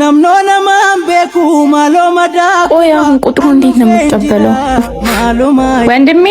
namno naman beku malo madak ቆይ አሁን ቁጥሩ እንዴት ነው የሚቀበለው? ወንድሜ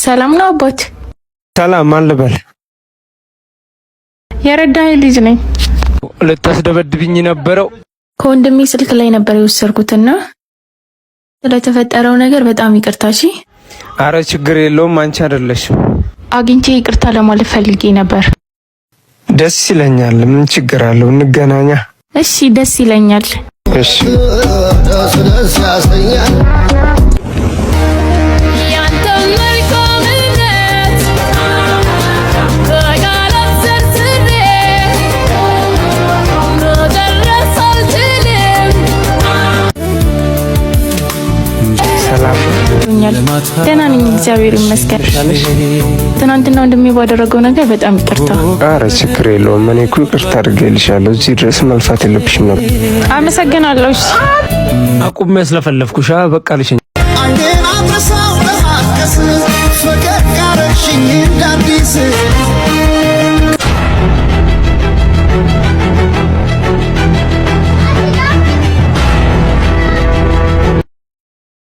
ሰላም ነው አባት? ሰላም አልበል። የረዳኸኝ ልጅ ነኝ። ልታስደበድብኝ ነበረው። ከወንድሜ ስልክ ላይ ነበር የወሰድኩትና ስለተፈጠረው ነገር በጣም ይቅርታ። እሺ። አረ ችግር የለውም። አንቺ አይደለሽም። አግኝቼ ይቅርታ ለማለት ፈልጌ ነበር። ደስ ይለኛል። ምን ችግር አለው? እንገናኛ። እሺ፣ ደስ ይለኛል። እሺ። ደህና ነኝ እግዚአብሔር ይመስገን። ትናንትና ወንድሜ ባደረገው ነገር በጣም ይቅርታ። አረ ችግር የለውም። እኔ እኮ ይቅርታ አድርጌልሻለሁ። እዚህ ድረስ መልፋት የለብሽም ነበር። አመሰግናለሁ። አቁሜ ስለፈለፍኩሽ በቃ ልሽኝ። አንዴ አብረሳው በሐቀስ ፈቀቅ አረግሽኝ እንዳዲስ